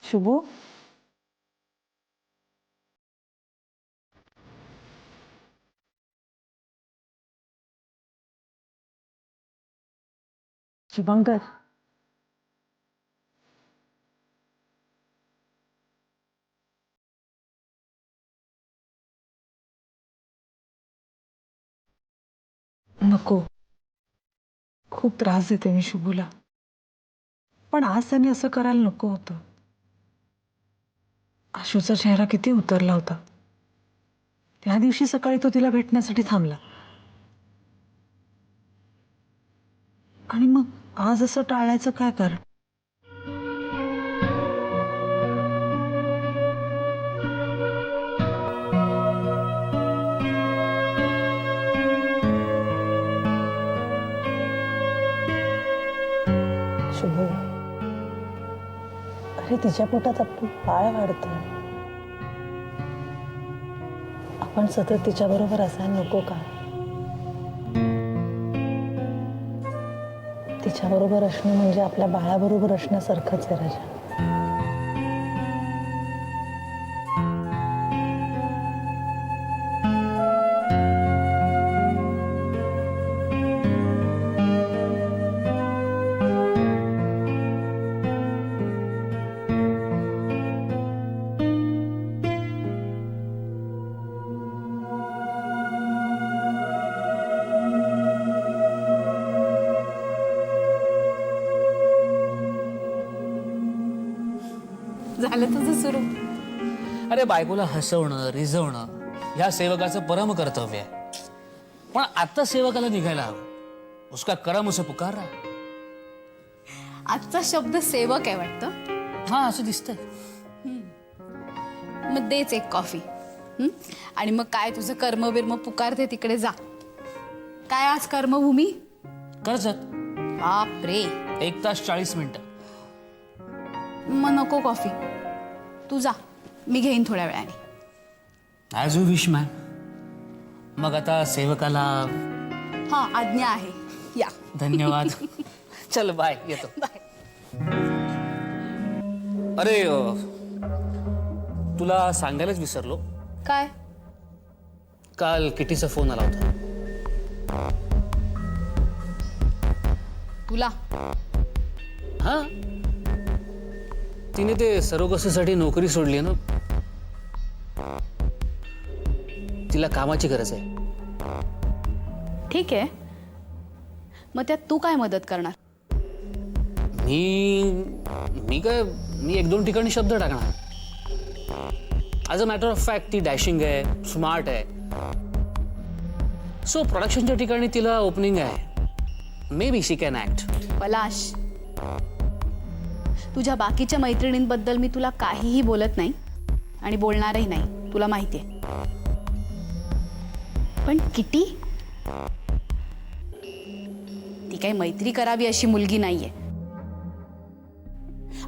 शुभू, शुभंकर, नको. खूप त्रास देते मी शुभूला. पण आज त्यांनी असं करायला नको होतं. आशूचा चेहरा किती उतरला होता. त्या दिवशी सकाळी तो तिला भेटण्यासाठी थांबला आणि मग आज असं टाळायचं काय कारण? शुभू, अरे तिच्या पोटात आपलं बाळ वाढतंय. आपण सतत तिच्या बरोबर असायला नको का? तिच्या बरोबर असणं म्हणजे आपल्या बाळाबरोबर असण्यासारखंच आहे राजा. झालं तुझं सुरू. अरे बायकोला हसवणं रिझवणं ह्या सेवकाचं परम कर्तव्य आहे. पण आता सेवकाला निघायला हवं. उसका करम उसे पुकार रहा. आजचा शब्द सेवक आहे वाटतं. हा असं दिसतंय. मग देच एक कॉफी. आणि मग काय तुझं कर्म बिर्म पुकारते तिकडे जा. काय आज कर्मभूमी? कर्जत बाप रे. 1 तास 40 मिनिटं. मग नको कॉफी, तू जा, मी घेईन थोड्या वेळाने. As you wish ma'am. मग आता सेवकाला हा आज्ञा आहे. या. धन्यवाद. चल बाय, येतो. बाय. अरे तुला सांगायलाच विसरलो. काय? काल किटीचा फोन आला होता. तुला? हा, तिने ते सरोगसीसाठी नोकरी सोडली ना. तिला कामाची गरज आहे. ठीक आहे, मग त्यात तू काय मदत करणार? मी 1-2 ठिकाणी शब्द टाकणार. As a matter of fact ती डॅशिंग आहे, स्मार्ट आहे. सो प्रोडक्शनच्या ठिकाणी तिला ओपनिंग आहे. May be she can act. पलाश, तुझ्या बाकीच्या मैत्रिणींबद्दल मी तुला काहीही बोलत नाही आणि बोलणारही नाही, तुला माहिती आहे. पण किटी, ती काही मैत्री करावी अशी मुलगी नाहीये.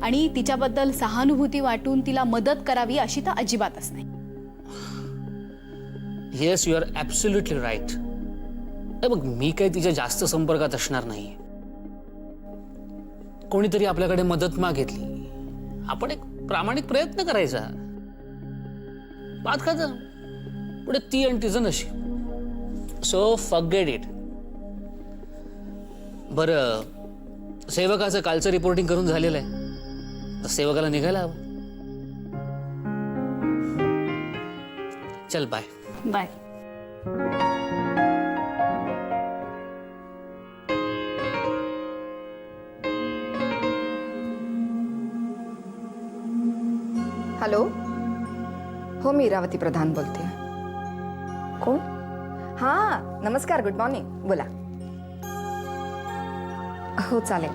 आणि तिच्याबद्दल सहानुभूती वाटून तिला मदत करावी अशी तर अजिबातच नाही. Yes, you are absolutely right. बघ, मी काही तिच्या जास्त संपर्कात असणार नाही. कोणीतरी आपल्याकडे मदत मागितली, आपण एक प्रामाणिक प्रयत्न करायचा. बात खतम. पुढे ती आणि तिचं नशीब. So forget it. बरं, सेवकाचं कालचं रिपोर्टिंग करून झालेलं आहे. तर सेवकाला निघायला हवं. चल बाय. बाय. हॅलो, हो मी इरावती प्रधान बोलते. कोण? हां नमस्कार, गुड मॉर्निंग. बोला. हो चालेल,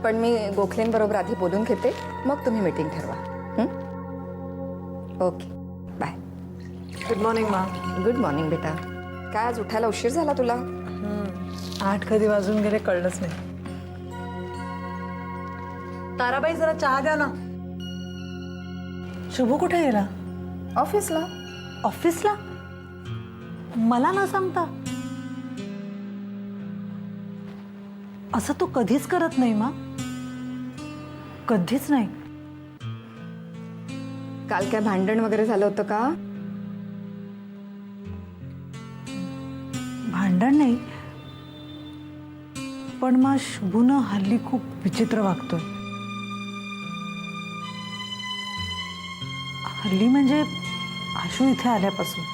पण मी गोखलेंबरोबर आधी बोलून घेते, मग तुम्ही मीटिंग ठरवा. Okay, bye. गुड मॉर्निंग मा. गुड मॉर्निंग बेटा. काय आज उठायला उशीर झाला तुला? 8 कधी वाजून गेले कळलंच नाही. ताराबाई, जरा चहा द्या ना. शुभू कुठे गेला? ऑफिसला. ऑफिसला? मला न सांगता? असं तो कधीच करत नाही मा. कधीच नाही. काल काय भांडण वगैरे झालं होतं का? भांडण नाही, पण मग शुभूनं हल्ली खूप विचित्र वागतोय. हल्ली म्हणजे आशू इथे आल्यापासून.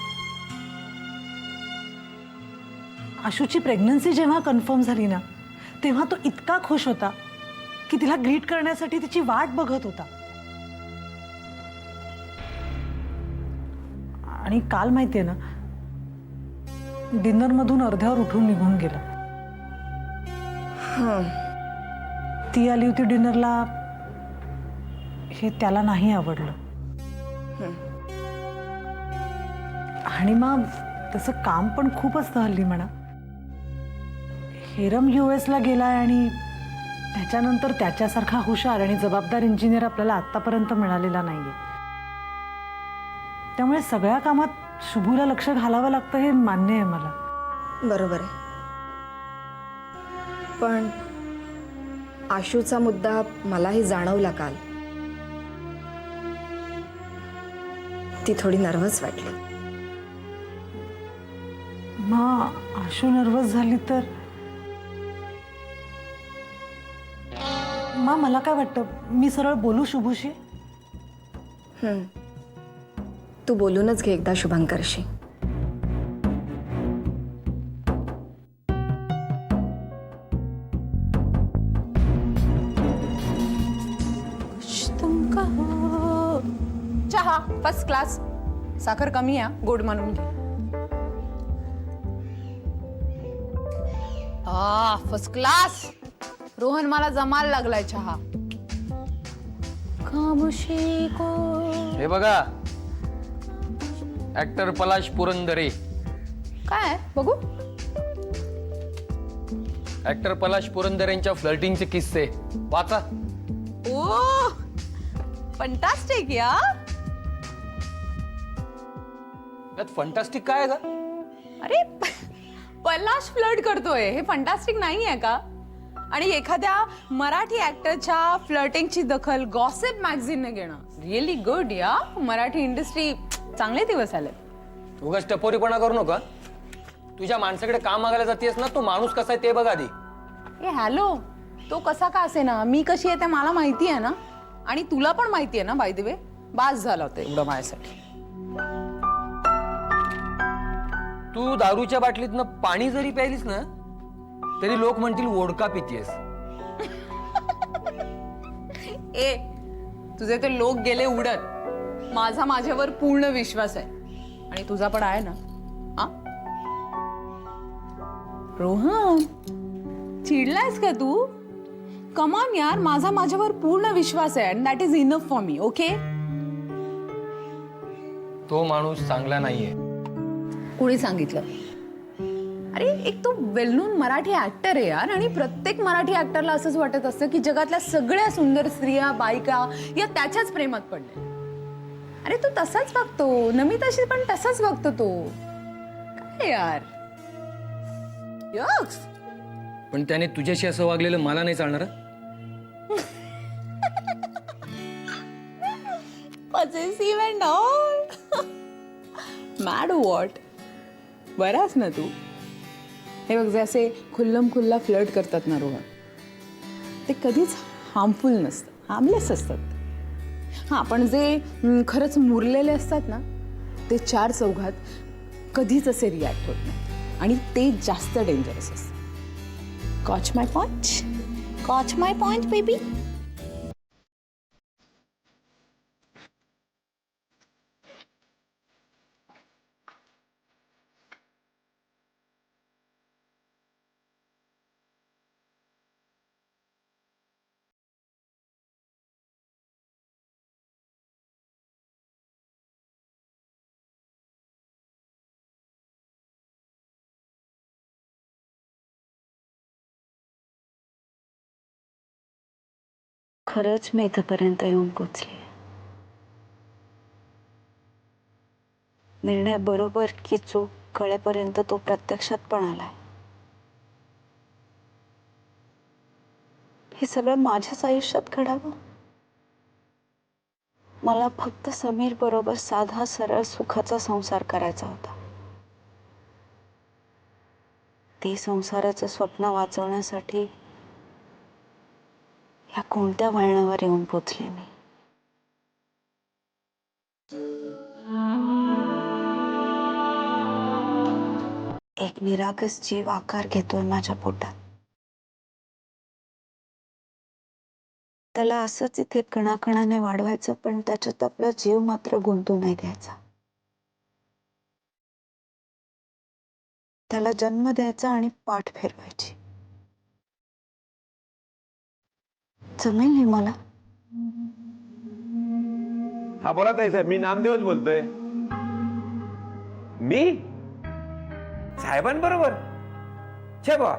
आशूची प्रेग्नन्सी जेव्हा कन्फर्म झाली ना, तेव्हा तो इतका खुश होता की तिला ग्रीट करण्यासाठी तिची वाट बघत होता. आणि काल माहितीये ना, डिनरमधून अर्ध्यावर उठून निघून गेला. ती आली होती डिनरला, हे त्याला नाही आवडलं. आणि मग तसं काम पण खूप असतं हल्ली म्हणा. हेरम US ला गेलाय आणि त्याच्यानंतर त्याच्यासारखा हुशार आणि जबाबदार इंजिनियर आपल्याला आतापर्यंत मिळालेला नाहीये. त्यामुळे सगळ्या कामात शुभूला लक्ष घालावं लागतं हे मान्य आहे मला. बरोबर आहे. पण आशूचा मुद्दा मलाही जाणवला काल. ती थोडी नर्व्हस वाटली. मग आशू नर्वस झाली तर मग मला काय वाटतं, मी सरळ बोलू शुभूशी? तू बोलूनच घे एकदा शुभंकरशी. चहा फर्स्ट क्लास, साखर कमी आहे, गोड म्हणून घे. First class. रोहन, मला जमायला लागलाय चहा. खामोशी को. हे बघा, ऍक्टर पलाश पुरंदरे. काय बघू? ऍक्टर पलाश पुरंदरेंच्या फ्लर्टिंगचे किस्से वाचा. ओ फंटास्टिक यार. यात फंटास्टिक काय आहे का? अरे पलाश फ्लर्ट करतोय, हे फंटास्टिक नाही आहे का? आणि एखाद्या मराठी ऍक्टरच्या फ्लर्टिंगची दखल गॉसिप मॅगझिनने घेणं रिअली गुड या. मराठी इंडस्ट्री चांगले दिवस आले. उगाच टपोरीपणा करू नका. तुझ्या माणसाकडे काम मागायला जातेस ना, तो माणूस कसा आहे ते बघ आधी. ए हॅलो, तो कसा का असे ना, मी कशी आहे ते मला माहिती आहे ना, आणि तुला पण माहिती आहे ना. बाय द वे, बास झाला होता एवढं माझ्यासाठी. तू दारूच्या बाटलीतनं पाणी जरी प्यायलीस ना, तरी लोक म्हणतील वोडका पितीयस. ए तुझे ते लोक गेले उडत. माझा माझ्यावर पूर्ण विश्वास आहे, आणि तुझा पण आहे ना. हा रोहन, चिडलायस का तू? कमान यार, माझा माझ्यावर पूर्ण विश्वास आहे, and that is enough for me. Okay, तो माणूस चांगला नाहीये. कुणी सांगितलं? अरे एक तो वेल नोन मराठी ऍक्टर आहे यार, आणि प्रत्येक मराठी ऍक्टरला असंच वाटत असतं की जगातल्या सगळ्या सुंदर स्त्रिया, बायका या त्याच्याच प्रेमात पडल्या. अरे तो तसाच वागतो, नमिताशी पण तसाच वागतो तो. काय यार. यक्स. पण त्याने तुझ्याशी असं वागलेलं मला नाही चालणार. पॉसेसिव्ह अँड ऑल. Mad what. बराच ना तू. हे बघ, जे असे खुल्लम खुल्ला फ्लर्ट करतात ना रोहन, ते कधीच हार्मफुल नसतं, हार्मलेस असतात. हां, पण जे खरंच मुरलेले असतात ना, ते चार चौघात कधीच असे रिॲक्ट होत नाही, आणि ते जास्त डेंजरस असतं. कॉच माय पॉइंट, कॉच माय पॉइंट बेबी. खरंच मी इथपर्यंत येऊन पोचले. निर्णय बरोबर की चूक कळेपर्यंत तो प्रत्यक्षात पण आलाय. हे सगळं माझ्याच आयुष्यात घडावं मला फक्त समीर बरोबर साधा सरळ सुखाचा संसार करायचा होता. ते संसाराचं स्वप्न वाचवण्यासाठी ह्या कोणत्या वळणावर येऊन पोचले मी. एक निरागस जीव आकार घेतोय माझ्या पोटात. त्याला असंच इथे कणाकणाने वाढवायचं, पण त्याच्यात आपला जीव मात्र गुंतू नाही द्यायचा. त्याला जन्म द्यायचा आणि पाठ फिरवायची. जमेल हे मला? हा बोला ताई साहेब, मी नामदेवच बोलतोय. मी साहेबांबरोबर छे बा.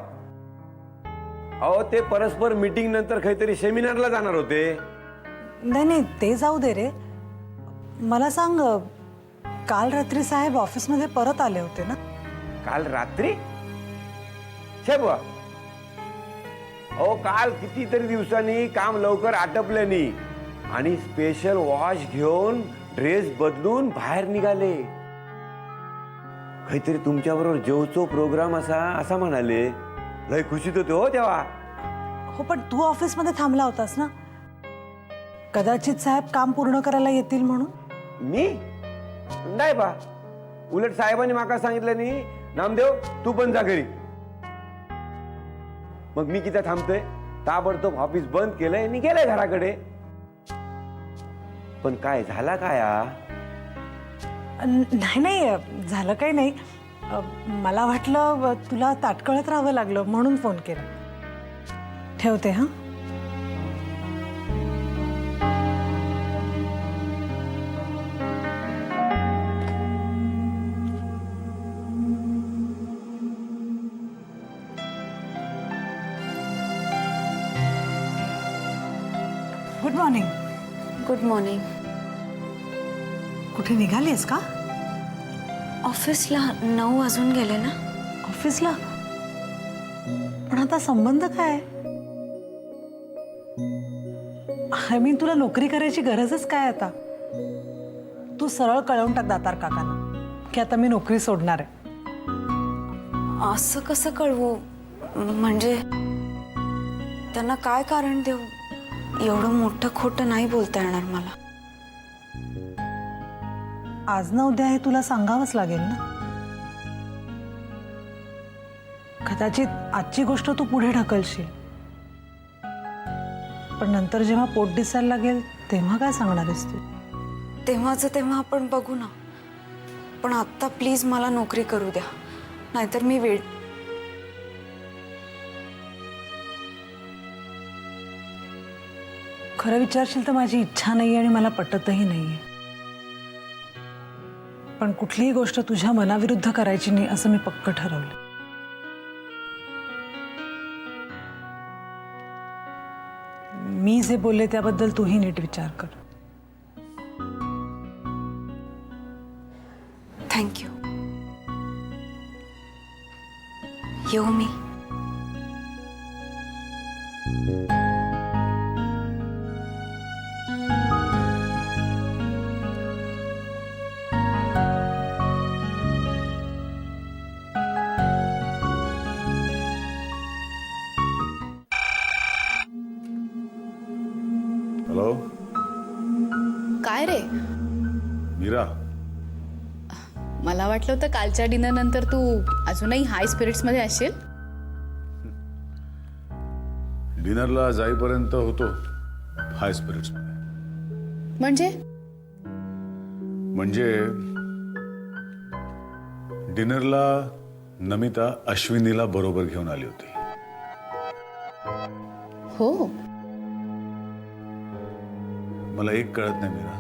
अहो ते परस्पर मीटिंग नंतर काहीतरी सेमिनारला जाणार होते. नाही नाही, ते जाऊ दे रे. मला सांग, काल रात्री साहेब ऑफिसमध्ये परत आले होते ना? काल रात्री? छे बा. अहो काल कितीतरी दिवसांनी काम लवकर आटपल्यानी आणि स्पेशल वॉश घेऊन ड्रेस बदलून बाहेर निघाले. काहीतरी तुमच्याबरोबर जेवचो प्रोग्राम असा म्हणाले. लय खुशीत होते हो तेव्हा. हो, पण तू ऑफिसमध्ये थांबला होतास ना. कदाचित साहेब काम पूर्ण करायला येतील म्हणून. मी नाही बा. उलट साहेबांनी माका सांगितलं नाही, नामदेव तू पण जा घरी. मग मी किती थांबतोय, ताबडतोब ऑफिस बंद केलंय आणि गेलंय घराकडे. पण काय झाला काय नाही नाही, झालं काही नाही. मला वाटलं तुला ताटकळत राहावं लागलं म्हणून फोन केला. ठेवते हा. Good morning. Good morning. कुठे निघालीस का? ऑफिसला 9 वाजून गेले ना. ऑफिसला? पण आता संबंध काय? आय मीन, तुला नोकरी करायची गरजच काय आता? तू सरळ कळवून टाक दातार काकांना की आता मी नोकरी सोडणार आहे. असं कसं कळवू? म्हणजे त्यांना काय कारण देऊ? एवढं मोठं खोटं नाही बोलता येणार मला. आज ना उद्या हे तुला सांगावंच लागेल ना. कदाचित आजची गोष्ट तू पुढे ढकलशील, पण नंतर जेव्हा पोट दिसायला लागेल तेव्हा काय सांगणार आहेस तू? तेव्हाचं तेव्हा आपण बघू ना. पण आत्ता प्लीज मला नोकरी करू द्या, नाहीतर मी वेळ. खरं विचारशील तर माझी इच्छा नाही आणि मला पटतही नाहीये. पण कुठलीही गोष्ट तुझ्या मनाविरुद्ध करायची नाही असं मी पक्क ठरवलं. मी जे बोलले त्याबद्दल तूही नीट विचार कर. थँक्यू. येऊ मी? हॅलो काय रे? मीरा, मला वाटलं होतं कालच्या डिनर नंतर तू अजूनही हाय स्पिरिट्स मध्ये असशील. डिनरला जाईपर्यंत होतो हाय स्पिरिट्स मध्ये. म्हणजे डिनरला नमिता अश्विनीला बरोबर घेऊन आली होती. हो. मला एक कळत नाही मीरा,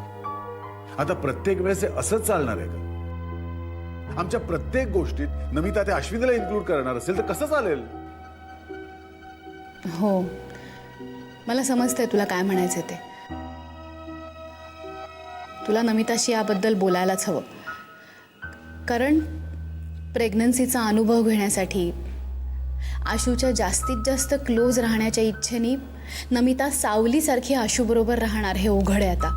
आता प्रत्येक वेळेस हे असंच चालणार आहे का? आमच्या प्रत्येक गोष्टीत नमिता त्या अश्विनीला इन्क्लूड करणार असेल तर कसं चालेल? हो, मला समजतंय तुला काय म्हणायचं ते. तुला नमिताशी याबद्दल बोलायलाच हवं, कारण प्रेग्नन्सीचा अनुभव घेण्यासाठी, आशूच्या जास्तीत जास्त क्लोज राहण्याच्या इच्छेने नमिता सावलीसारखी आशूबरोबर राहणार हे उघड आहे आता.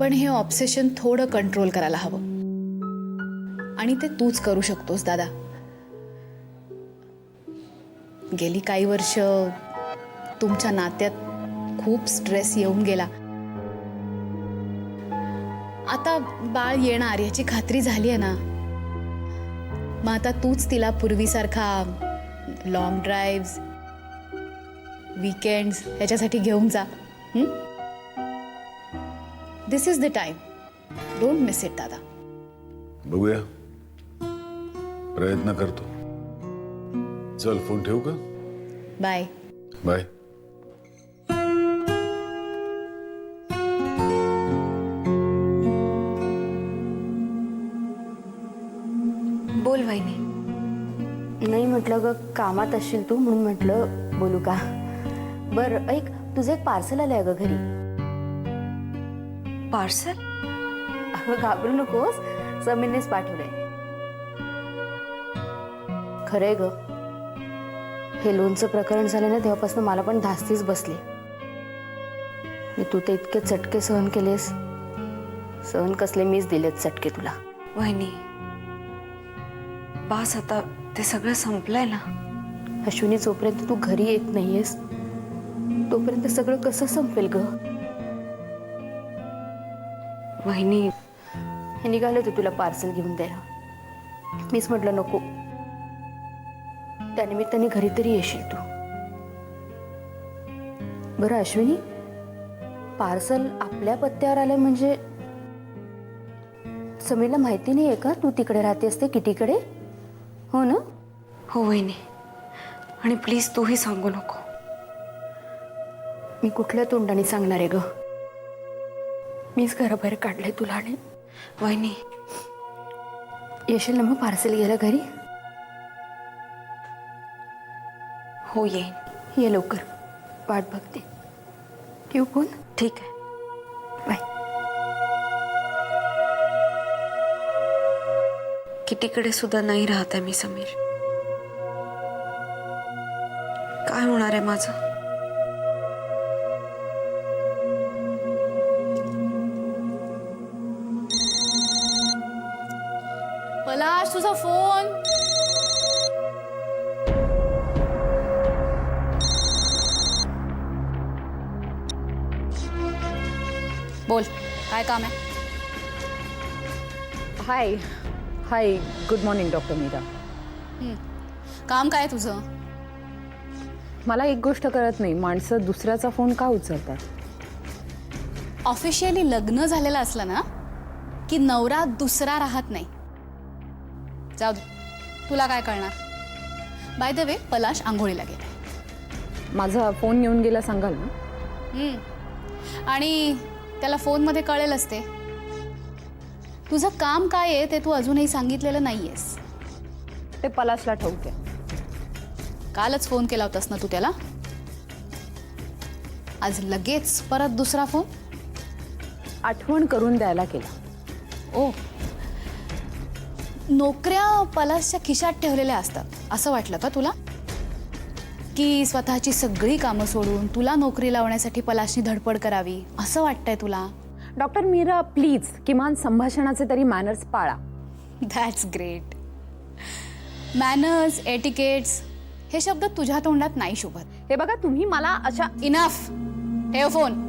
पण हे ऑब्सेशन थोडं कंट्रोल करायला हवं आणि ते तूच करू शकतोस दादा. गेली काही वर्ष तुमच्या नात्यात खूप स्ट्रेस येऊन गेला. आता बाळ येणार याची खात्री झाली आहे ना. मग आता तूच तिला पूर्वीसारखा लॉंग ड्राईव्ह, वीकेंड्स ह्याच्यासाठी घेऊन जा. This is the time. Don't miss it दादा. बघूया, प्रयत्न करतो. चल, फोन ठेवू का? बाय. बाय. बोल वहिनी. नाही म्हटलं ग, कामात असशील तू म्हणून म्हटलं बोलू का. बरं ऐक, तुझं एक पार्सल आलंय ग घरी. पार्सल? अगं घाबरू नकोस, समीरनेच पाठवलंय. खरंय ग, हे लोनचं प्रकरण झालं ना तेव्हापासून मला पण धास्तीच बसली. तू तर इतके चटके सहन केलेस. सहन कसले मीच दिलेत चटके तुला. वहिनी, बास आता, ते सगळं संपलंय ना. अश्विनी, जोपर्यंत तू घरी येत नाहीयेस तोपर्यंत सगळं कसं संपेल ग. वहिनी, हे निघाले होते तुला पार्सल घेऊन द्यायला. मीच म्हटलं नको, त्यानिमित्ताने घरी तरी येशील तू. बरं अश्विनी, पार्सल आपल्या पत्त्यावर आलं म्हणजे समीरला माहिती नाहीये का तू तिकडे राहते असते किटीकडे? हो ना? हो वहिनी, आणि प्लीज तूही सांगू नको. मी कुठल्या तोंडाने सांगणार आहे ग. मीच घराबाहेर काढलंय तुला. आणि वहिनी, येशील ना मग पार्सल घ्यायला घरी? हो येईन. ये लवकर, वाट बघते. ठेवू फोन? ठीक आहे. बाय. कितीकडे सुद्धा नाही राहत आहे मी समीर. काय होणार आहे माझं? पलाश, तुझा फोन. बोल, काय काम आहे? हाय हाय, गुड मॉर्निंग डॉक्टर मीरा. काम काय तुझं? मला एक गोष्ट कळत नाही, माणसं दुसऱ्याचा फोन का उचलतात? ऑफिशियली लग्न झालेलं असलं ना की नवरा दुसरा राहत नाही. जाऊ दे, तुला काय कळणार. बाय द वे, पलाश आंघोळीला गेला. माझा फोन येऊन गेला सांगाल ना? आणि त्याला फोनमध्ये कळेलच ते. तुझं काम काय आहे ते तू अजूनही सांगितलेलं नाहीयेस. ते पलाशला ठाऊक आहे. कालच फोन केला होतास ना तू त्याला? आज लगेच परत दुसरा फोन? आठवण करून द्यायला केला. ओ, नोकऱ्या पलाशच्या खिशात ठेवलेल्या असतात असं वाटलं का तुला? की स्वतःची सगळी कामं सोडून तुला नोकरी लावण्यासाठी पलाशनी धडपड करावी असं वाटतंय तुला? डॉक्टर मीरा, प्लीज किमान संभाषणाचे तरी मॅनर्स पाळा. That's great. मॅनर्स, एटिकेट्स हे शब्द तुझ्या तोंडात नाही शोभत. हे बघा, तुम्ही मला अशा इनफ. ठेव फोन.